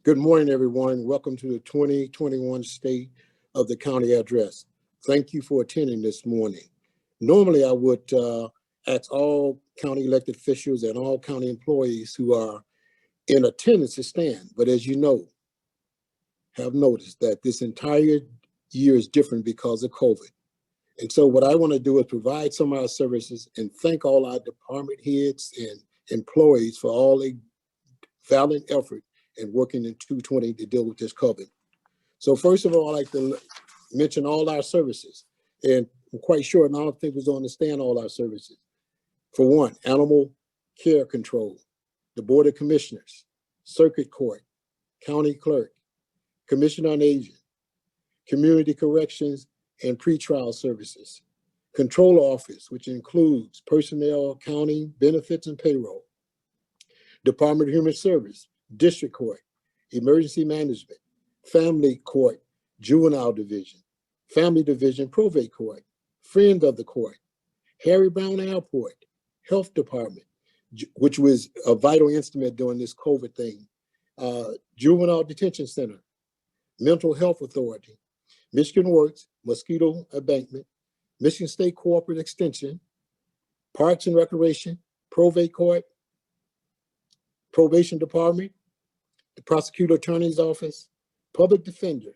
Good morning, everyone. Welcome to the 2021 State of the County Address. Thank you for attending this morning. Normally, I would ask all county elected officials and all county employees who are in attendance to stand. But as you know, have noticed that this entire year is different because of COVID. And so what I want to do is provide some of our services and thank all our department heads and employees for all a valiant effort in working in 2020 to deal with this COVID. So first of all, I'd like to mention all our services. And I'm quite sure not all people don't understand all our services. For one, animal care control, the Board of Commissioners, Circuit Court, County Clerk, Commission on Aging, Community Corrections and Pretrial Services, Control Office, which includes personnel, accounting, benefits, and payroll, Department of Human Service, District Court, Emergency Management, Family Court, Juvenile Division, Family Division, Probate Court, Friend of the Court, Harry Brown Airport, Health Department, which was a vital instrument during this COVID thing, Juvenile Detention Center, Mental Health Authority, Michigan Works, Mosquito Abatement, Michigan State Cooperative Extension, Parks and Recreation, Probate Court, Probation Department, the Prosecutor Attorney's Office, Public Defender,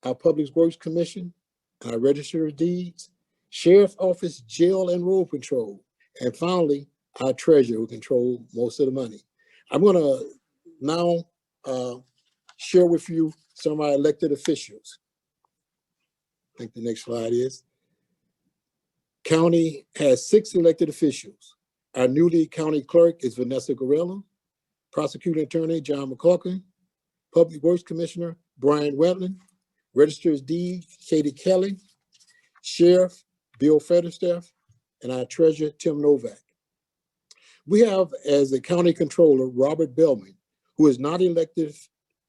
our Public Works Commission, our Register of Deeds, Sheriff's Office, Jail and Road Patrol, and finally, our Treasurer who control most of the money. I'm going to now share with you some of our elected officials. I think the next slide is. County has 6 elected officials. Our newly county clerk is Vanessa Gorella, prosecuting attorney John McCulkin, Public Works Commissioner Brian Wetland, Registrar's Deed Katie Kelly, Sheriff Bill Fetterstaff, and our Treasurer Tim Novak. We have as the County Controller Robert Bellman, who is not elected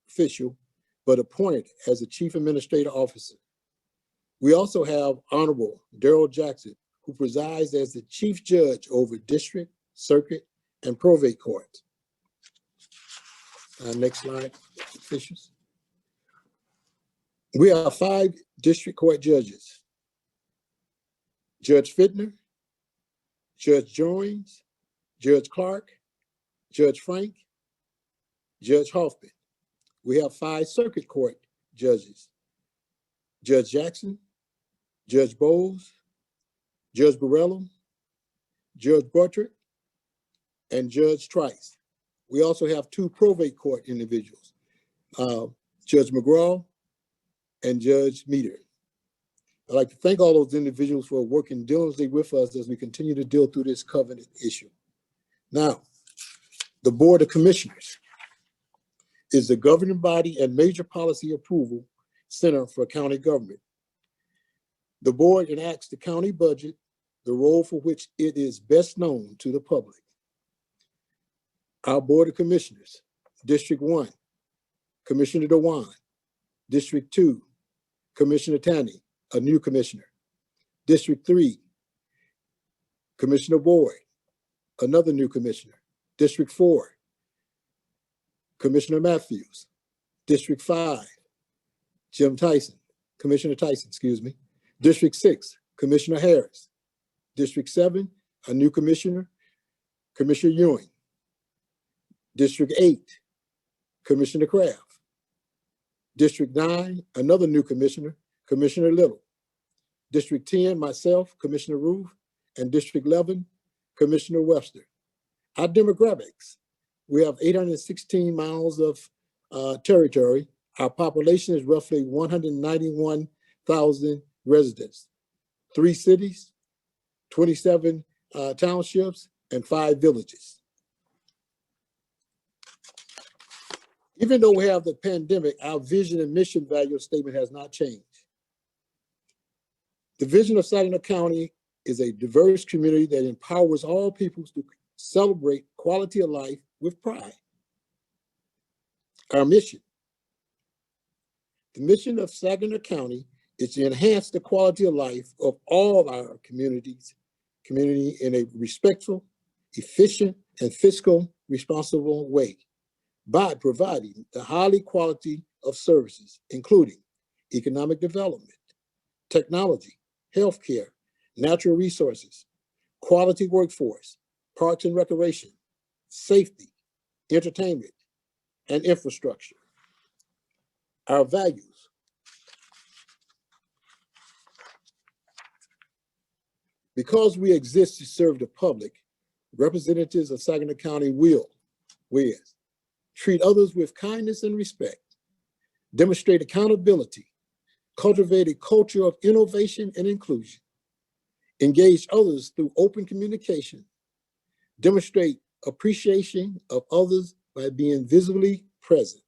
official, but appointed as the Chief Administrative Officer. We also have Honorable Daryl Jackson, who presides as the Chief Judge over District, Circuit, and Probate Courts. Next slide, officials. We have 5 District Court judges. Judge Fittner, Judge Jones, Judge Clark, Judge Frank, Judge Hoffman. We have 5 Circuit Court judges. Judge Jackson, Judge Bowles, Judge Borello, Judge Buttrick, and Judge Trice. We also have 2 probate court individuals, Judge McGraw and Judge Meter. I'd like to thank all those individuals for working diligently with us as we continue to deal through this covenant issue. Now, the Board of Commissioners is the governing body and major policy approval center for county government. The board enacts the county budget, the role for which it is best known to the public. Our Board of Commissioners, District 1, Commissioner Dewan, District 2, Commissioner Tanny, a new commissioner. District 3, Commissioner Boyd, another new commissioner. District 4, Commissioner Matthews. District 5, Commissioner Tyson, excuse me. District 6, Commissioner Harris. District 7, a new commissioner, Commissioner Ewing. District 8, Commissioner Kraft. District 9, another new commissioner, Commissioner Little. District 10, myself, Commissioner Ruth, and District 11, Commissioner Webster. Our demographics, we have 816 miles of territory. Our population is roughly 191,000 residents, 3 cities, 27 townships, and 5 villages. Even though we have the pandemic, our vision and mission value statement has not changed. The vision of Saginaw County is a diverse community that empowers all peoples to celebrate quality of life with pride. Our mission. The mission of Saginaw County is to enhance the quality of life of all our community in a respectful, efficient, and fiscal responsible way. by providing the highly quality of services, including economic development, technology, healthcare, natural resources, quality workforce, parks and recreation, safety, entertainment, and infrastructure. Our values. Because we exist to serve the public, representatives of Saginaw County will treat others with kindness and respect, demonstrate accountability, cultivate a culture of innovation and inclusion, engage others through open communication, demonstrate appreciation of others by being visibly present.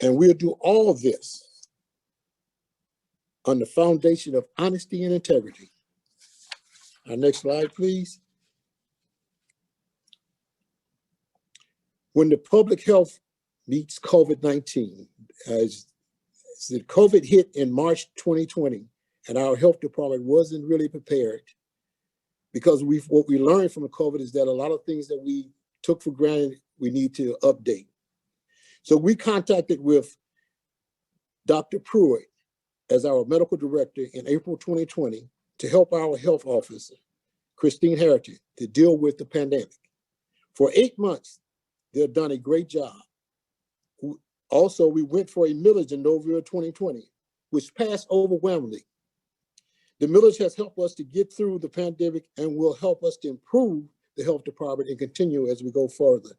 And we'll do all this on the foundation of honesty and integrity. Our next slide, please. When the public health meets COVID-19, as the COVID hit in March 2020, and our health department wasn't really prepared, because what we learned from the COVID is that a lot of things that we took for granted, we need to update. So we contacted with Dr. Pruitt as our medical director in April 2020 to help our health officer, Christine Harrington, to deal with the pandemic. For 8 months, they've done a great job. Also, we went for a millage in November 2020, which passed overwhelmingly. The millage has helped us to get through the pandemic and will help us to improve the health department and continue as we go further,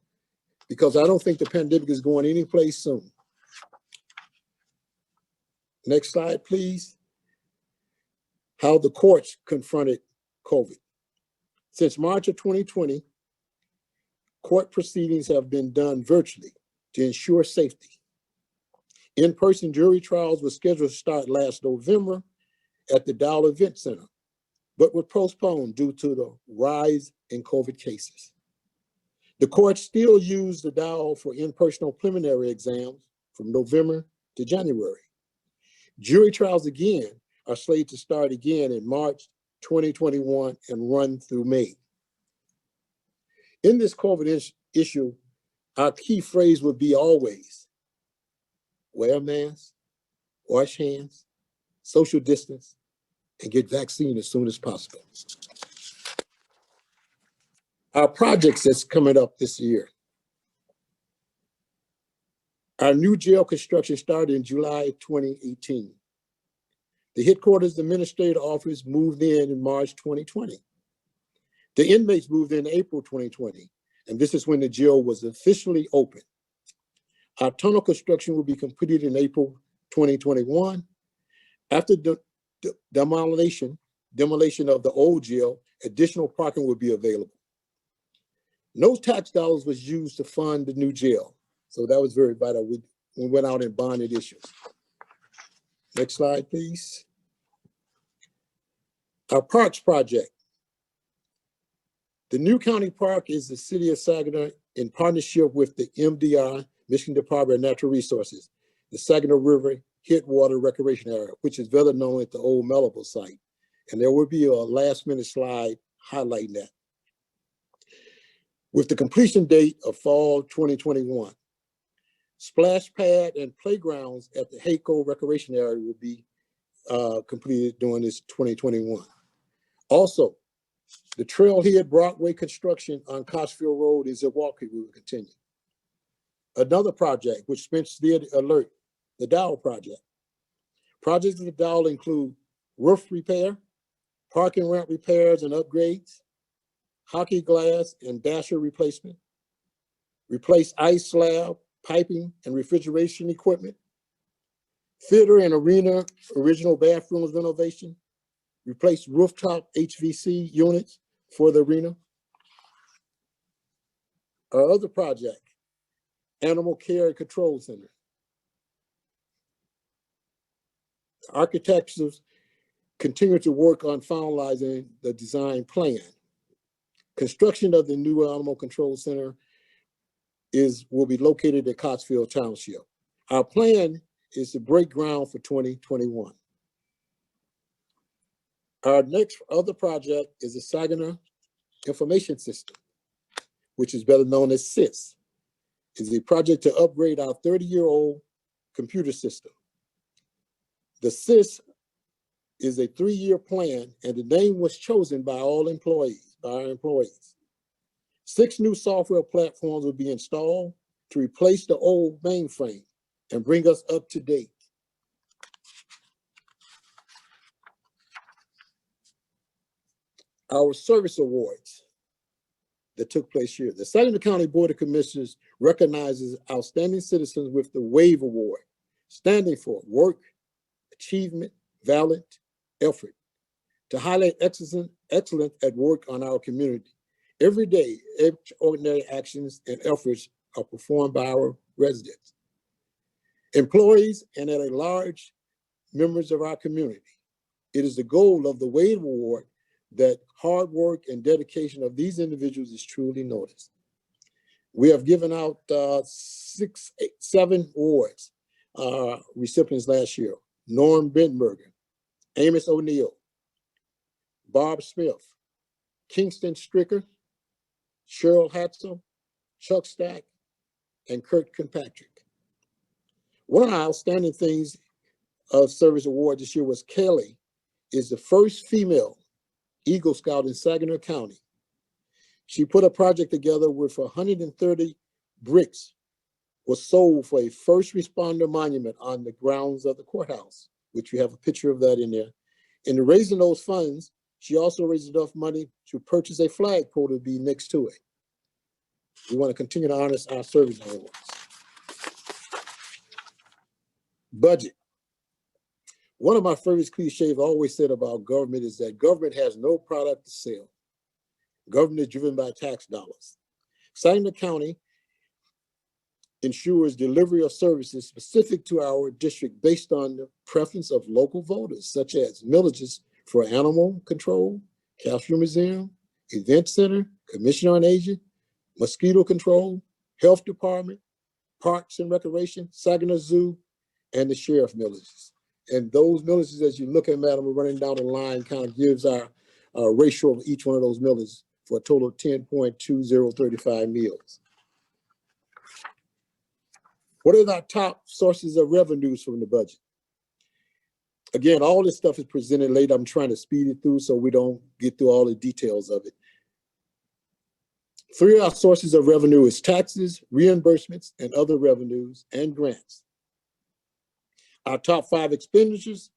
because I don't think the pandemic is going anyplace soon. Next slide, please. How the courts confronted COVID. Since March of 2020, court proceedings have been done virtually to ensure safety. In-person jury trials were scheduled to start last November at the Dowell Event Center, but were postponed due to the rise in COVID cases. The court still used the Dowell for in-person preliminary exams from November to January. Jury trials again are slated to start again in March 2021 and run through May. In this COVID issue, our key phrase would be always: wear a mask, wash hands, social distance, and get vaccine as soon as possible. Our projects that's coming up this year. Our new jail construction started in July 2018. The headquarters administrative office moved in March 2020. The inmates moved in April 2020, and this is when the jail was officially open. Our tunnel construction will be completed in April 2021. After the demolition of the old jail, additional parking will be available. No tax dollars was used to fund the new jail, so that was very vital. We went out and bonded issues. Next slide, please. Our parks project. The new county park is the city of Saginaw in partnership with the MDR, Michigan Department of Natural Resources, the Saginaw River Headwater Recreation Area, which is better known as the old Malibu site. And there will be a last minute slide highlighting that. With the completion date of fall 2021, splash pad and playgrounds at the Hayco Recreation Area will be completed during this 2021. Also, the Trailhead Broadway construction on Coxfield Road is a walkway we will continue. Another project which Spence did alert, the Dowell project. Projects of the Dowell include roof repair, parking ramp repairs and upgrades, hockey glass and dasher replacement, replace ice slab, piping and refrigeration equipment, theater and arena original bathrooms renovation, replace rooftop HVC units for the arena. Our other project, Animal Care and Control Center. Architects continue to work on finalizing the design plan. Construction of the new Animal Control Center will be located in Coxfield Township. Our plan is to break ground for 2021. Our next other project is the Saginaw Information System, which is better known as SIS. It's a project to upgrade our 30-year-old computer system. The SIS is a 3-year plan, and the name was chosen by our employees. 6 new software platforms will be installed to replace the old mainframe and bring us up to date. Our service awards that took place here. The Saginaw County Board of Commissioners recognizes outstanding citizens with the WAVE Award, standing for Work, Achievement, Valiant, Effort, to highlight excellence at work on our community. Every day, extraordinary actions and efforts are performed by our residents, employees, and at large members of our community. It is the goal of the WAVE Award that hard work and dedication of these individuals is truly noticed. We have given out 7 awards recipients last year: Norm Benberger, Amos O'Neill, Bob Smith, Kingston Stricker, Cheryl Hatzel, Chuck Stack, and Kurt Kirkpatrick. One of the outstanding things of Service Award this year was Kelly is the first female Eagle Scout in Saginaw County. She put a project together with 130 bricks was sold for a first responder monument on the grounds of the courthouse, which you have a picture of that in there. In raising those funds, she also raised enough money to purchase a flagpole to be next to it. We want to continue to honor our service awards. Budget. One of my favorite cliches I've always said about government is that government has no product to sell. Government is driven by tax dollars. Saginaw County ensures delivery of services specific to our district based on the preference of local voters, such as millages for animal control, Capture Museum, Event Center, Commission on Aging, Mosquito Control, Health Department, Parks and Recreation, Saginaw Zoo, and the Sheriff millages. And those millages, as you look at, madam, we're running down the line, kind of gives our ratio of each one of those millages for a total of 10.2035 meals. What are our top sources of revenues from the budget? Again, all this stuff is presented later. I'm trying to speed it through so we don't get through all the details of it. 3 of our sources of revenue is taxes, reimbursements, and other revenues, and grants. Our top 5 expenditures: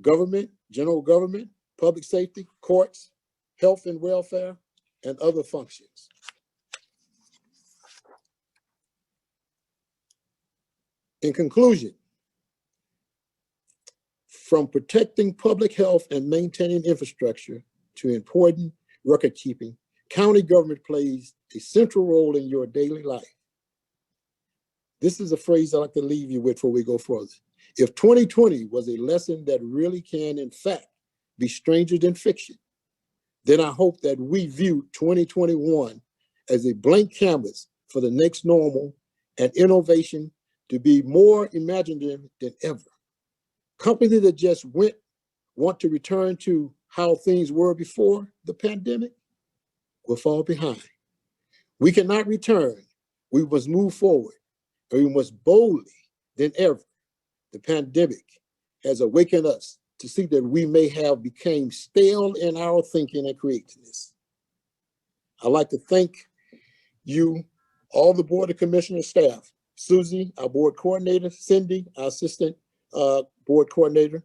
government, general government, public safety, courts, health and welfare, and other functions. In conclusion, from protecting public health and maintaining infrastructure to important record keeping, county government plays a central role in your daily life. This is a phrase I'd like to leave you with before we go further. If 2020 was a lesson that really can, in fact, be stranger than fiction, then I hope that we view 2021 as a blank canvas for the next normal and innovation to be more imaginative than ever. Companies that just want to return to how things were before the pandemic will fall behind. We cannot return. We must move forward, and we must boldly than ever. The pandemic has awakened us to see that we may have become stale in our thinking and creativeness. I'd like to thank you, all the Board of Commissioners staff, Susie, our board coordinator, Cindy, our assistant board coordinator,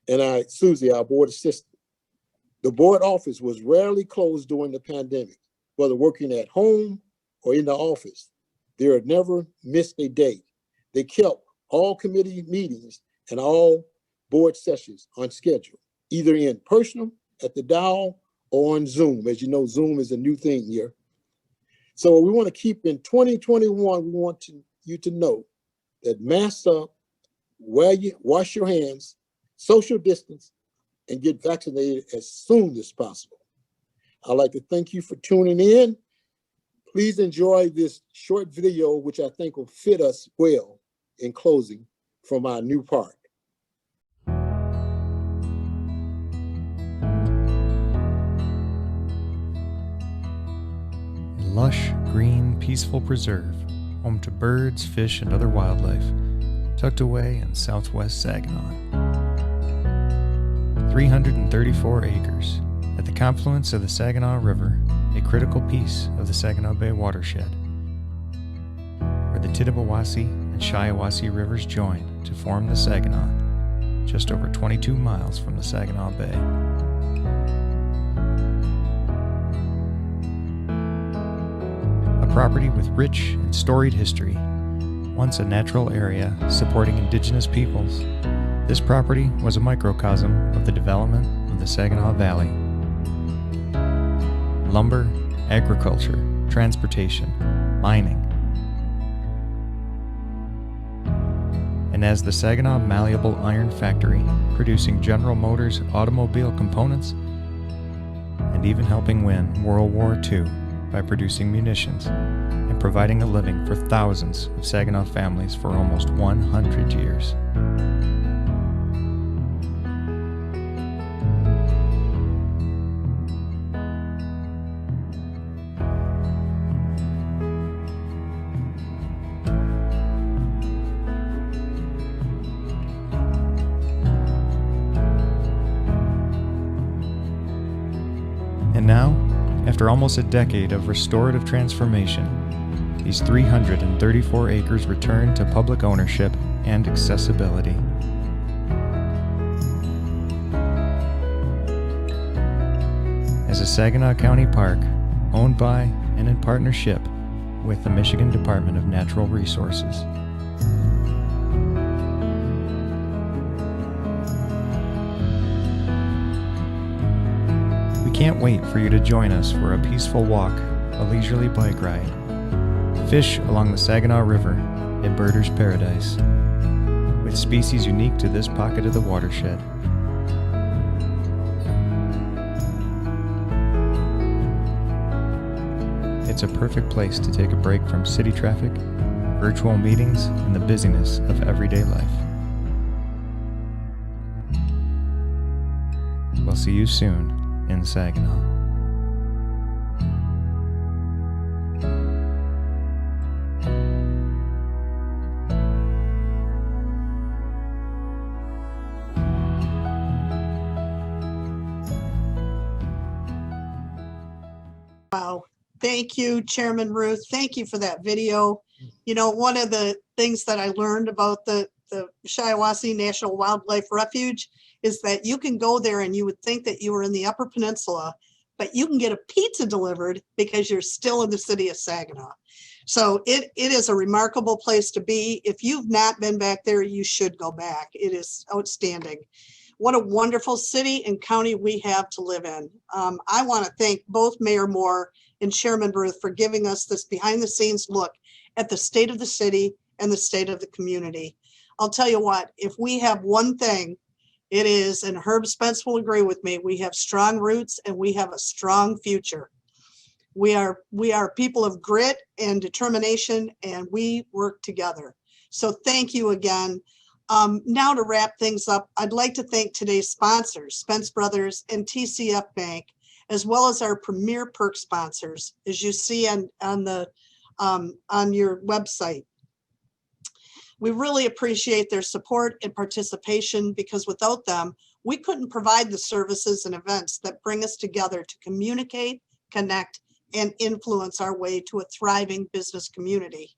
and Susie, our board assistant. The board office was rarely closed during the pandemic, whether working at home or in the office. They had never missed a day. They kept all committee meetings and all board sessions on schedule, either in person at the dial or on Zoom. As you know, Zoom is a new thing here. So we want to keep in 2021, we want you to know that mask up, wash your hands, social distance, and get vaccinated as soon as possible. I'd like to thank you for tuning in. Please enjoy this short video, which I think will fit us well in closing from our new park.
A lush, green, peaceful preserve, home to birds, fish, and other wildlife, tucked away in southwest Saginaw. 334 acres at the confluence of the Saginaw River, a critical piece of the Saginaw Bay watershed, where the Tittabawassee and Shiawassee rivers join to form the Saginaw, just over 22 miles from the Saginaw Bay. A property with rich and storied history, once a natural area supporting indigenous peoples, this property was a microcosm of the development of the Saginaw Valley. Lumber, agriculture, transportation, mining. And as the Saginaw Malleable Iron Factory, producing General Motors automobile components, and even helping win World War II by producing munitions and providing a living for thousands of Saginaw families for almost 100 years. And now, after almost a decade of restorative transformation, these 334 acres return to public ownership and accessibility. As a Saginaw County park, owned by and in partnership with the Michigan Department of Natural Resources. We can't wait for you to join us for a peaceful walk, a leisurely bike ride, fish along the Saginaw River, a birder's paradise, with species unique to this pocket of the watershed. It's a perfect place to take a break from city traffic, virtual meetings, and the busyness of everyday life. We'll see you soon in Saginaw.
Wow. Thank you, Chairman Ruth. Thank you for that video. You know, one of the things that I learned about the Shiawassee National Wildlife Refuge is that you can go there and you would think that you were in the Upper Peninsula, but you can get a pizza delivered because you're still in the city of Saginaw. So it is a remarkable place to be. If you've not been back there, you should go back. It is outstanding. What a wonderful city and county we have to live in. I want to thank both Mayor Moore and Chairman Ruth for giving us this behind the scenes look at the state of the city and the state of the community. I'll tell you what, if we have one thing, it is, and Herb Spence will agree with me, we have strong roots and we have a strong future. We are people of grit and determination, and we work together. So thank you again. Now to wrap things up, I'd like to thank today's sponsors, Spence Brothers and TCF Bank, as well as our premier Perc sponsors, as you see on your website. We really appreciate their support and participation, because without them, we couldn't provide the services and events that bring us together to communicate, connect, and influence our way to a thriving business community.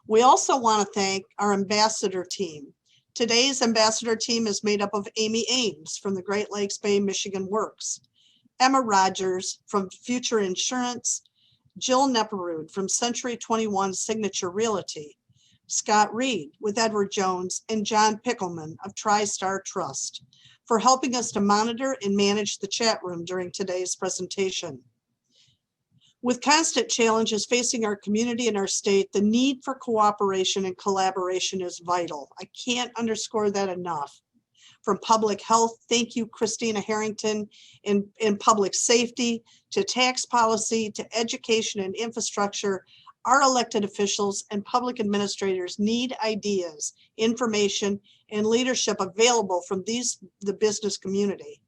We also want to thank our ambassador team. Today's ambassador team is made up of Amy Ames from the Great Lakes Bay Michigan Works, Emma Rogers from Future Insurance, Jill Nepperud from Century 21 Signature Realty, Scott Reed with Edward Jones, and John Pickelman of TriStar Trust for helping us to monitor and manage the chat room during today's presentation. With constant challenges facing our community and our state, the need for cooperation and collaboration is vital. I can't underscore that enough. From public health, thank you, Christina Harrington, in public safety, to tax policy, to education and infrastructure, Our elected officials and public administrators need ideas, information, and leadership available from the business community.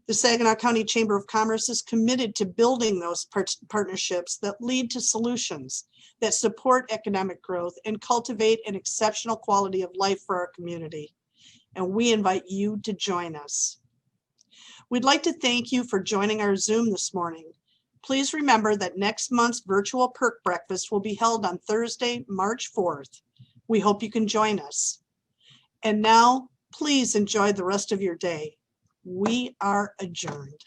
The Saginaw County Chamber of Commerce is committed to building those partnerships that lead to solutions that support economic growth and cultivate an exceptional quality of life for our community. And we invite you to join us. We'd like to thank you for joining our Zoom this morning. Please remember that next month's virtual Perc breakfast will be held on Thursday, March 4th. We hope you can join us. And now, please enjoy the rest of your day. We are adjourned.